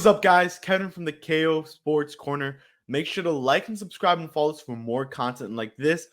What's up, guys? Kevin from the KO Sports Corner. Make sure to like and subscribe and follow us for more content like this.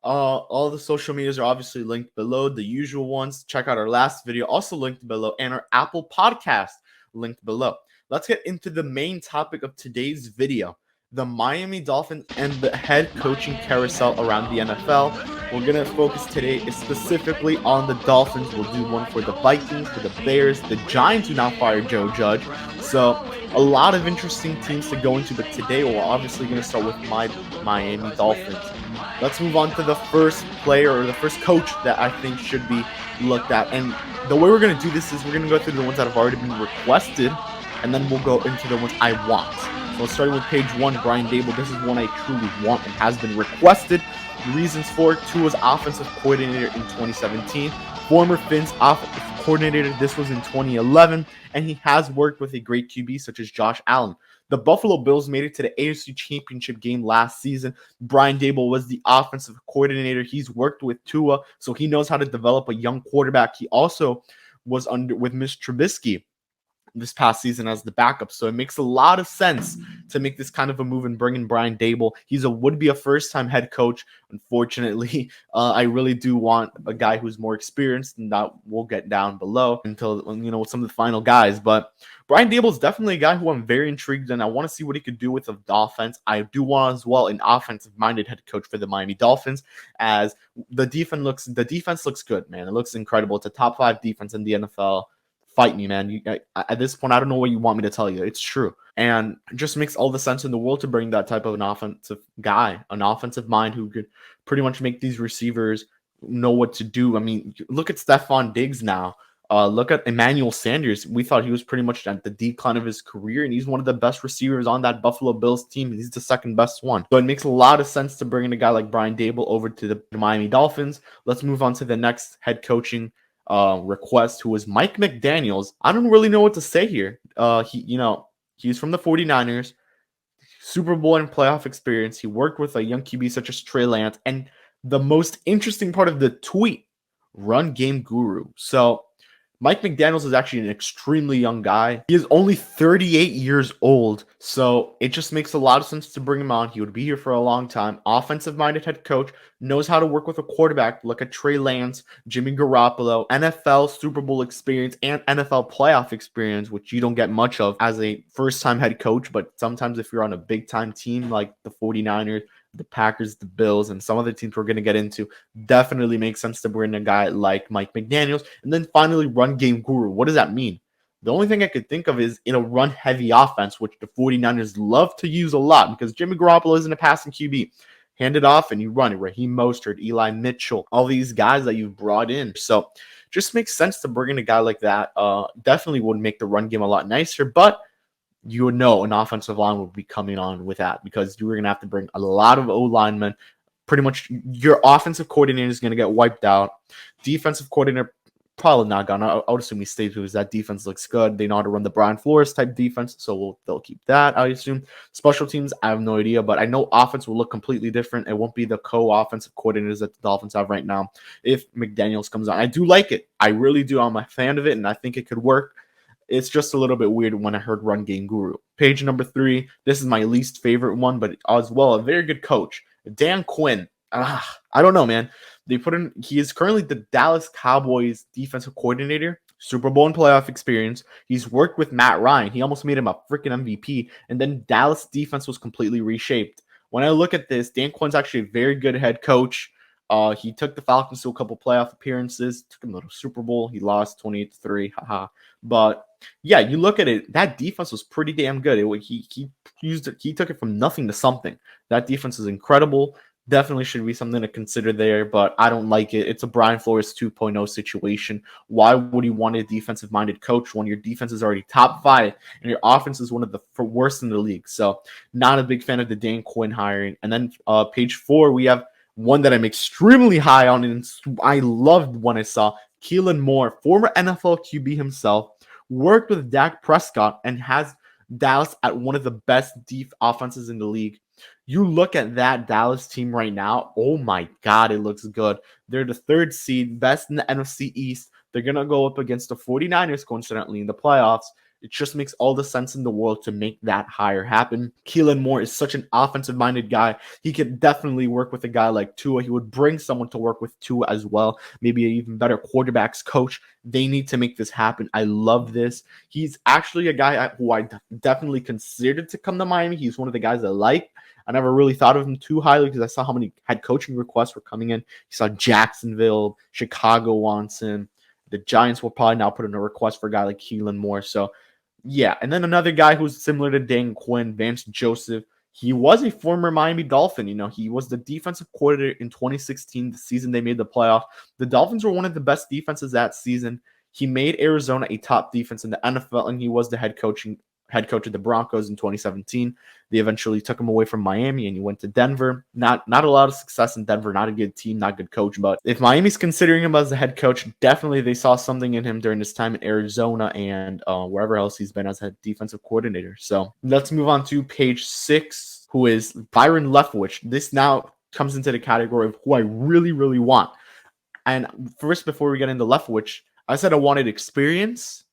All the social medias are obviously linked below, the usual ones. Check out our last video, also linked below, and our Apple podcast linked below. Let's get into the main topic of today's video: the Miami Dolphins and the head coaching carousel around the NFL. We're going to focus today specifically on the Dolphins. We'll do one for the Vikings, for the Bears, the Giants who now fired Joe Judge. So a lot of interesting teams to go into, but today we're obviously going to start with my Miami Dolphins. Let's move on to the first player or the first coach that I think should be looked at. And the way we're going to do this is we're going to go through the ones that have already been requested, and then we'll go into the ones I want. So starting with page 1, Brian Daboll. This is one I truly want and has been requested. The reasons for it: Tua's offensive coordinator in 2017, former Fins offensive coordinator. This was in 2011, and he has worked with a great QB such as Josh Allen. The Buffalo Bills made it to the AFC Championship game last season. Brian Daboll was the offensive coordinator. He's worked with Tua, so he knows how to develop a young quarterback. He also was under with Mitch Trubisky this past season as the backup, so it makes a lot of sense to make this kind of a move and bring in Brian Daboll. Would be a first-time head coach. Unfortunately, I really do want a guy who's more experienced, and that we'll get down below until some of the final guys. But Brian Daboll is definitely a guy who I'm very intrigued in. I want to see what he could do with the offense. I do want as well an offensive-minded head coach for the Miami Dolphins, as the defense looks good, man. It looks incredible. It's a top 5 defense in the NFL. Fight me, man. At this point, I don't know what you want me to tell you. It's true. And it just makes all the sense in the world to bring that type of an offensive guy, an offensive mind who could pretty much make these receivers know what to do. I mean, look at Stephon Diggs now. Look at Emmanuel Sanders. We thought he was pretty much at the decline of his career, and he's one of the best receivers on that Buffalo Bills team. He's the second best one. So it makes a lot of sense to bring in a guy like Brian Daboll over to the Miami Dolphins. Let's move on to the next head coaching request, who was Mike McDaniels. I don't really know what to say here. He's from the 49ers, Super Bowl and playoff experience. He worked with a young QB such as Trey Lance, and the most interesting part of the tweet: run game guru. So Mike McDaniels is actually an extremely young guy. He is only 38 years old, so it just makes a lot of sense to bring him on. He would be here for a long time. Offensive-minded head coach, knows how to work with a quarterback. Look at Trey Lance, Jimmy Garoppolo, NFL Super Bowl experience, and NFL playoff experience, which you don't get much of as a first-time head coach, but sometimes if you're on a big-time team like the 49ers, the Packers, the Bills, and some other teams we're going to get into, definitely makes sense to bring a guy like Mike McDaniels. And then finally, run game guru. What does that mean? The only thing I could think of is in a run-heavy offense, which the 49ers love to use a lot because Jimmy Garoppolo isn't a passing QB. Hand it off and you run it. Raheem Mostert, Eli Mitchell, all these guys that you've brought in. So just makes sense to bring in a guy like that. Definitely would make the run game a lot nicer, but you would know an offensive line would be coming on with that because you were going to have to bring a lot of O-linemen. Pretty much your offensive coordinator is going to get wiped out. Defensive coordinator probably not gone. I would assume he stays because that defense looks good. They know how to run the Brian Flores type defense, so they'll keep that, I assume. Special teams, I have no idea, but I know offense will look completely different. It won't be the co-offensive coordinators that the Dolphins have right now if McDaniels comes on. I do like it. I really do. I'm a fan of it, and I think it could work. It's just a little bit weird when I heard run game guru. Page number 3. This is my least favorite one, but as well a very good coach, Dan Quinn. I don't know, man. He is currently the Dallas Cowboys defensive coordinator, Super Bowl and playoff experience. He's worked with Matt Ryan. He almost made him a freaking MVP. And then Dallas defense was completely reshaped. When I look at this, Dan Quinn's actually a very good head coach. He took the Falcons to a couple playoff appearances, took him to the Super Bowl. He lost 28-3. Haha. But yeah, you look at it, that defense was pretty damn good. He took it from nothing to something. That defense is incredible. Definitely should be something to consider there, but I don't like it. It's a Brian Flores 2.0 situation. Why would you want a defensive-minded coach when your defense is already top 5 and your offense is one of the worst in the league? So not a big fan of the Dan Quinn hiring. And then page 4, we have one that I'm extremely high on, and I loved when I saw Keelan Moore, former NFL QB himself, worked with Dak Prescott and has Dallas at one of the best deep offenses in the league. You look at that Dallas team right now, oh my God, it looks good. They're the 3rd seed, best in the NFC East. They're going to go up against the 49ers, coincidentally, in the playoffs. It just makes all the sense in the world to make that hire happen. Keelan Moore is such an offensive-minded guy. He could definitely work with a guy like Tua. He would bring someone to work with Tua as well, maybe an even better quarterbacks coach. They need to make this happen. I love this. He's actually a guy who I definitely considered to come to Miami. He's one of the guys I like. I never really thought of him too highly because I saw how many head coaching requests were coming in. You saw Jacksonville, Chicago wants him. The Giants will probably now put in a request for a guy like Keelan Moore. So, yeah. And then another guy who's similar to Dan Quinn, Vance Joseph. He was a former Miami Dolphin. He was the defensive coordinator in 2016, the season they made the playoff. The Dolphins were one of the best defenses that season. He made Arizona a top defense in the NFL, and he was the head coach of the Broncos in 2017. They eventually took him away from Miami and he went to Denver. Not a lot of success in Denver, not a good team, not a good coach. But if Miami's considering him as the head coach, definitely they saw something in him during his time in Arizona and wherever else he's been as a defensive coordinator. So let's move on to page 6, who is Byron Leftwich. This now comes into the category of who I really, really want. And first, before we get into Leftwich, I said I wanted experience.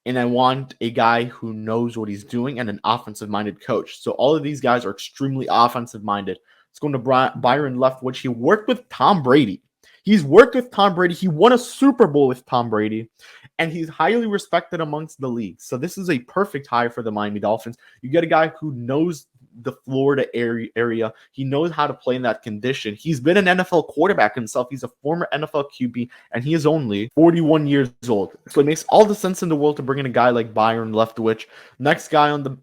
And I want a guy who knows what he's doing and an offensive-minded coach. So all of these guys are extremely offensive-minded. Let's go into Byron Leftwich. He worked with Tom Brady. He's worked with Tom Brady. He won a Super Bowl with Tom Brady. And he's highly respected amongst the league. So this is a perfect hire for the Miami Dolphins. You get a guy who knows the Florida area. He knows how to play in that condition. He's been an NFL quarterback himself. He's a former NFL QB, and he is only 41 years old. So it makes all the sense in the world to bring in a guy like Byron Leftwich. Next guy on the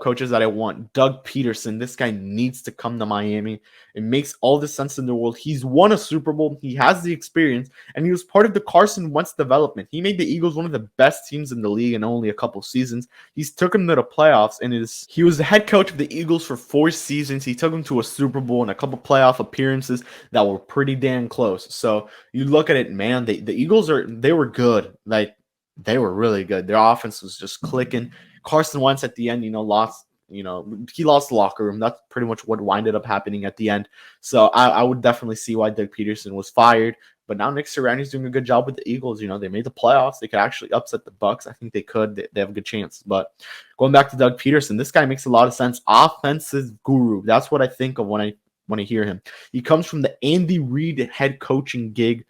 coaches that I want, Doug Pederson. This guy needs to come to Miami. It makes all the sense in the world. He's won a Super Bowl. He has the experience, and he was part of the Carson Wentz development. He made the Eagles one of the best teams in the league in only a couple seasons. He's took them to the playoffs, and he was the head coach of the Eagles for 4 seasons. He took them to a Super Bowl and a couple playoff appearances that were pretty damn close. So you look at it, man, the Eagles they were good. Like, they were really good. Their offense was just clicking. Carson Wentz at the end, he lost the locker room. That's pretty much what winded up happening at the end. So I would definitely see why Doug Pederson was fired. But now Nick Sirianni's doing a good job with the Eagles. They made the playoffs. They could actually upset the Bucs. I think they could. They have a good chance. But going back to Doug Pederson, this guy makes a lot of sense. Offensive guru. That's what I think of when I hear him. He comes from the Andy Reid head coaching gig,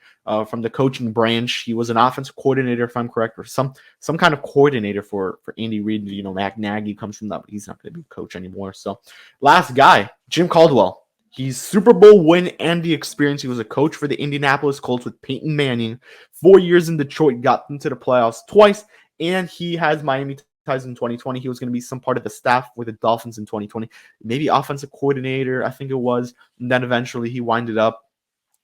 from the coaching branch. He was an offensive coordinator, if I'm correct, or some kind of coordinator for Andy Reid. Matt Nagy comes from that, but he's not going to be a coach anymore. So last guy, Jim Caldwell. He's Super Bowl win and the experience. He was a coach for the Indianapolis Colts with Peyton Manning. 4 years in Detroit, got into the playoffs twice, and he has Miami ties in 2020. He was going to be some part of the staff with the Dolphins in 2020, maybe offensive coordinator, I think it was. And then eventually he winded up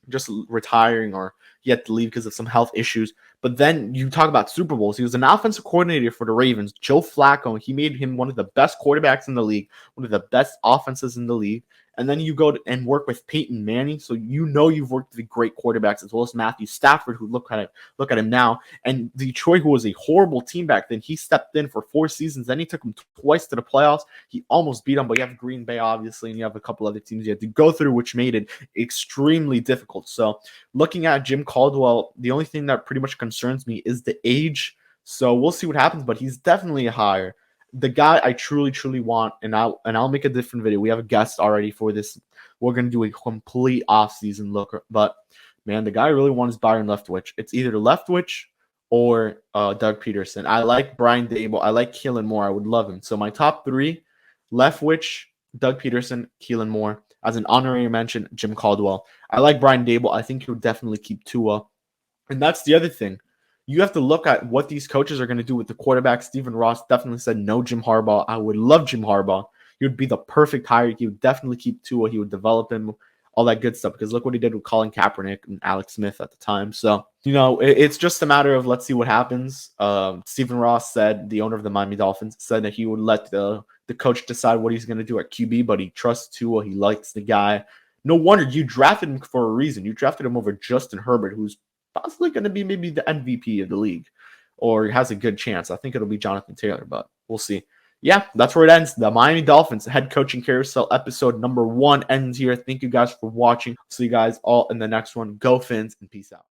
just retiring, or he had to leave because of some health issues. But then you talk about Super Bowls. He was an offensive coordinator for the Ravens. Joe Flacco, he made him one of the best quarterbacks in the league, one of the best offenses in the league. And then you go and work with Peyton Manning, so you've worked with great quarterbacks, as well as Matthew Stafford, who look at him now. And Detroit, who was a horrible team back then, he stepped in for 4 seasons. Then he took them twice to the playoffs. He almost beat them, but you have Green Bay, obviously, and you have a couple other teams you had to go through, which made it extremely difficult. So looking at Jim Caldwell, the only thing that pretty much concerns me is the age. So we'll see what happens, but he's definitely a hire. The guy I truly, truly want, and I'll make a different video. We have a guest already for this. We're going to do a complete off-season look. But, man, the guy I really want is Byron Leftwich. It's either Leftwich or Doug Pederson. I like Brian Daboll. I like Keelan Moore. I would love him. So my top 3, Leftwich, Doug Pederson, Keelan Moore. As an honorary mention, Jim Caldwell. I like Brian Daboll. I think he'll definitely keep Tua. And that's the other thing. You have to look at what these coaches are going to do with the quarterback. Stephen Ross definitely said no Jim Harbaugh. I would love Jim Harbaugh. He would be the perfect hire. He would definitely keep Tua. He would develop him, all that good stuff. Because look what he did with Colin Kaepernick and Alex Smith at the time. So, it's just a matter of let's see what happens. Stephen Ross said, the owner of the Miami Dolphins, said that he would let the coach decide what he's going to do at QB, but he trusts Tua. He likes the guy. No wonder you drafted him for a reason. You drafted him over Justin Herbert, who's possibly going to be maybe the MVP of the league, or has a good chance. I think it'll be Jonathan Taylor, but we'll see. Yeah, that's where it ends. The Miami Dolphins head coaching carousel episode number 1 ends here. Thank you guys for watching. See you guys all in the next one. Go Fins, and peace out.